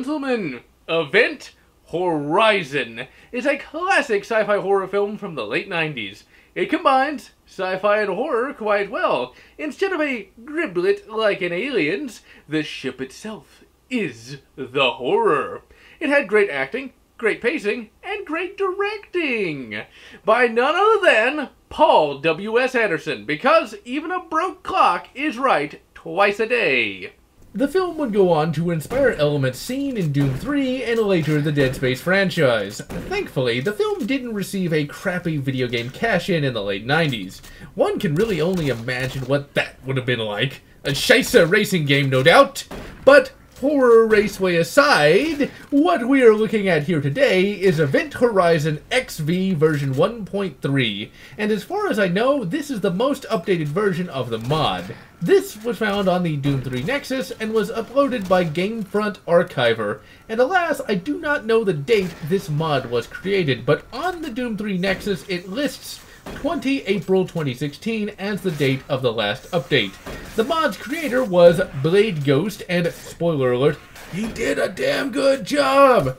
gentlemen, Event Horizon is a classic sci-fi horror film from the late 90s. It combines sci-fi and horror quite well. Instead of a griblet like in Aliens, the ship itself is the horror. It had great acting, great pacing, and great directing by none other than Paul W.S. Anderson, because even a broke clock is right twice a day. The film would go on to inspire elements seen in Doom 3 and later the Dead Space franchise. Thankfully, the film didn't receive a crappy video game cash-in in the late 90s. One can really only imagine what that would have been like. A scheisse racing game, no doubt. But horror raceway aside, what we are looking at here today is Event Horizon XV version 1.3, and as far as I know, this is the most updated version of the mod. This was found on the Doom 3 Nexus and was uploaded by Gamefront Archiver, and alas, I do not know the date this mod was created, but on the Doom 3 Nexus it lists 20 April 2016 as the date of the last update. The mod's creator was Blade Ghost, and spoiler alert, he did a damn good job!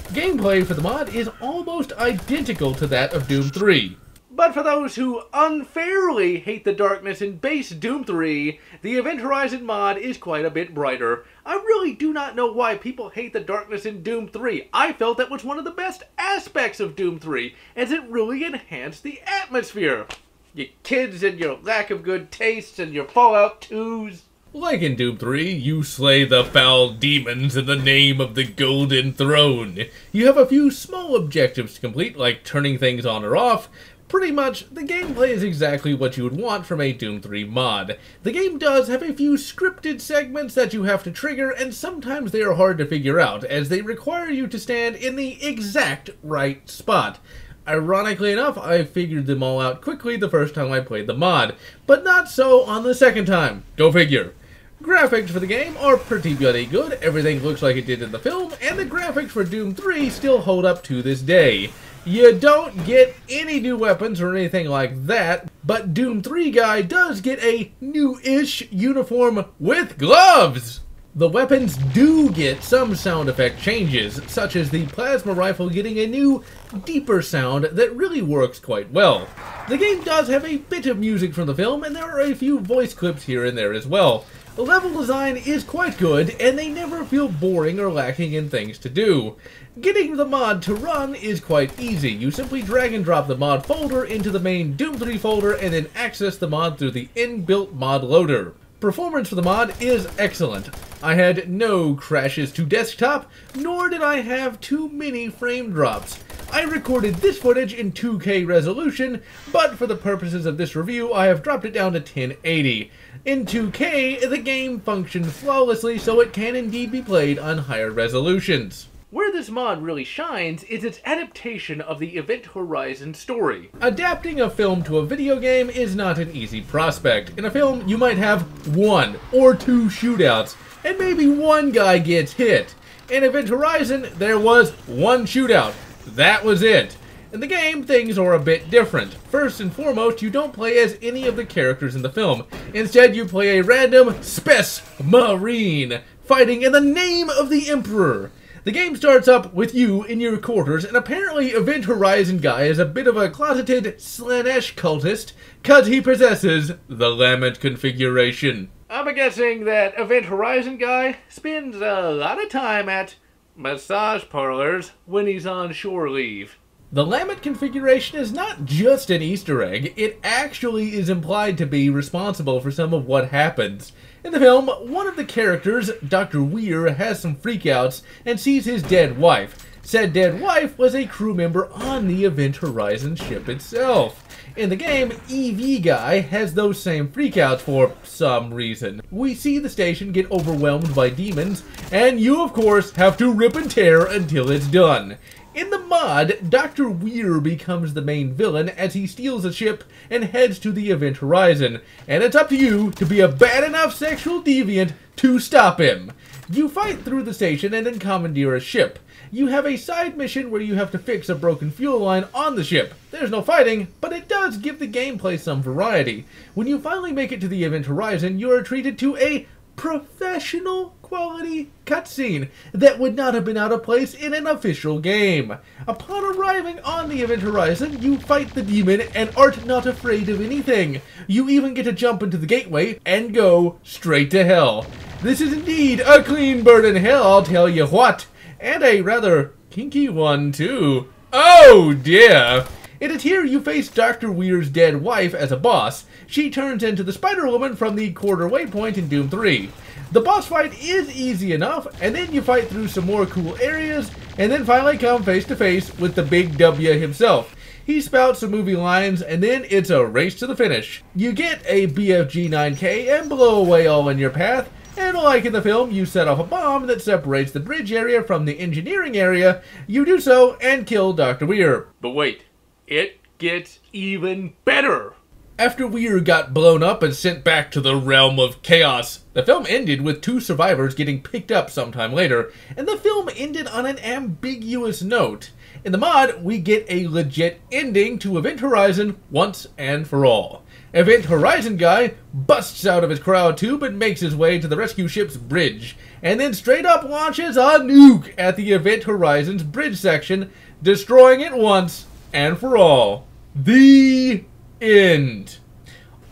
Gameplay for the mod is almost identical to that of Doom 3. But for those who unfairly hate the darkness in base Doom 3, the Event Horizon mod is quite a bit brighter. I really do not know why people hate the darkness in Doom 3. I felt that was one of the best aspects of Doom 3, as it really enhanced the atmosphere. You kids and your lack of good taste and your Fallout 2s. Like in Doom 3, you slay the foul demons in the name of the Golden Throne. You have a few small objectives to complete, like turning things on or off. Pretty much, the gameplay is exactly what you would want from a Doom 3 mod. The game does have a few scripted segments that you have to trigger, and sometimes they are hard to figure out, as they require you to stand in the exact right spot. Ironically enough, I figured them all out quickly the first time I played the mod, but not so on the second time. Go figure. Graphics for the game are pretty bloody good, everything looks like it did in the film, and the graphics for Doom 3 still hold up to this day. You don't get any new weapons or anything like that, but Doom 3 guy does get a new-ish uniform with gloves! The weapons do get some sound effect changes, such as the plasma rifle getting a new, deeper sound that really works quite well. The game does have a bit of music from the film, and there are a few voice clips here and there as well. The level design is quite good, and they never feel boring or lacking in things to do. Getting the mod to run is quite easy. You simply drag and drop the mod folder into the main Doom 3 folder and then access the mod through the inbuilt mod loader. Performance for the mod is excellent. I had no crashes to desktop, nor did I have too many frame drops. I recorded this footage in 2K resolution, but for the purposes of this review, I have dropped it down to 1080. In 2K, the game functions flawlessly, so it can indeed be played on higher resolutions. Where this mod really shines is its adaptation of the Event Horizon story. Adapting a film to a video game is not an easy prospect. In a film, you might have 1 or 2 shootouts, and maybe one guy gets hit. In Event Horizon, there was 1 shootout. That was it. In the game, things are a bit different. First and foremost, you don't play as any of the characters in the film. Instead, you play a random Space Marine, fighting in the name of the Emperor. The game starts up with you in your quarters, and apparently Event Horizon guy is a bit of a closeted Slanesh cultist, cause he possesses the Lament configuration. I'm guessing that Event Horizon guy spends a lot of time at massage parlors when he's on shore leave. The Lament configuration is not just an Easter egg, it actually is implied to be responsible for some of what happens. In the film, one of the characters, Dr. Weir, has some freakouts and sees his dead wife. Said dead wife was a crew member on the Event Horizon ship itself. In the game, EV Guy has those same freakouts for some reason. We see the station get overwhelmed by demons, and you of course have to rip and tear until it's done. In the mod, Dr. Weir becomes the main villain as he steals a ship and heads to the Event Horizon, and it's up to you to be a bad enough sexual deviant to stop him. You fight through the station and then commandeer a ship. You have a side mission where you have to fix a broken fuel line on the ship. There's no fighting, but it does give the gameplay some variety. When you finally make it to the Event Horizon, you are treated to a professional quality cutscene that would not have been out of place in an official game. Upon arriving on the event horizon, you fight the demon and art not afraid of anything. You even get to jump into the gateway and go straight to hell. This is indeed a clean bird in hell, I'll tell you what. And a rather kinky one, too. Oh dear! It is here you face Dr. Weir's dead wife as a boss. She turns into the Spider-Woman from the quarter waypoint in Doom 3. The boss fight is easy enough, and then you fight through some more cool areas, and then finally come face to face with the big W himself. He spouts some movie lines, and then it's a race to the finish. You get a BFG 9K and blow away all in your path, and like in the film, you set off a bomb that separates the bridge area from the engineering area. You do so and kill Dr. Weir. But wait, it gets even better! After Weir got blown up and sent back to the realm of chaos, the film ended with 2 survivors getting picked up sometime later, and the film ended on an ambiguous note. In the mod, we get a legit ending to Event Horizon once and for all. Event Horizon guy busts out of his cryo tube and makes his way to the rescue ship's bridge, and then straight up launches a nuke at the Event Horizon's bridge section, destroying it once and for all. The end.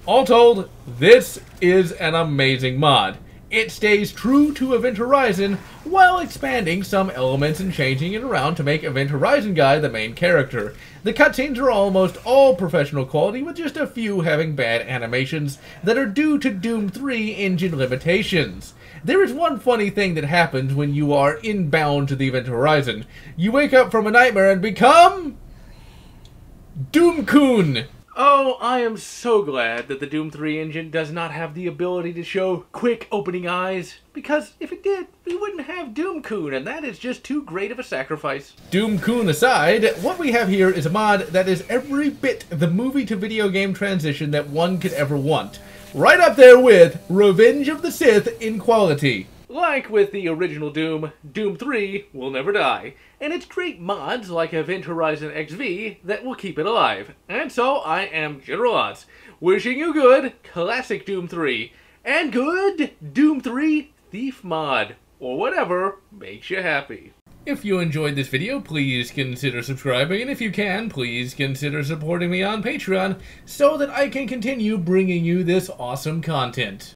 All told, this is an amazing mod. It stays true to Event Horizon while expanding some elements and changing it around to make Event Horizon guy the main character. The cutscenes are almost all professional quality, with just a few having bad animations that are due to Doom 3 engine limitations. There is one funny thing that happens when you are inbound to the Event Horizon. You wake up from a nightmare and become Doom-kun! Oh, I am so glad that the Doom 3 engine does not have the ability to show quick opening eyes, because if it did, we wouldn't have Doom-kun, and that is just too great of a sacrifice. Doom-kun aside, what we have here is a mod that is every bit the movie to video game transition that one could ever want. Right up there with Revenge of the Sith in quality. Like with the original Doom, Doom 3 will never die, and it's great mods like Event Horizon XV that will keep it alive. And so I am Generallotz, wishing you good classic Doom 3, and good Doom 3 Thief mod, or whatever makes you happy. If you enjoyed this video, please consider subscribing, and if you can, please consider supporting me on Patreon so that I can continue bringing you this awesome content.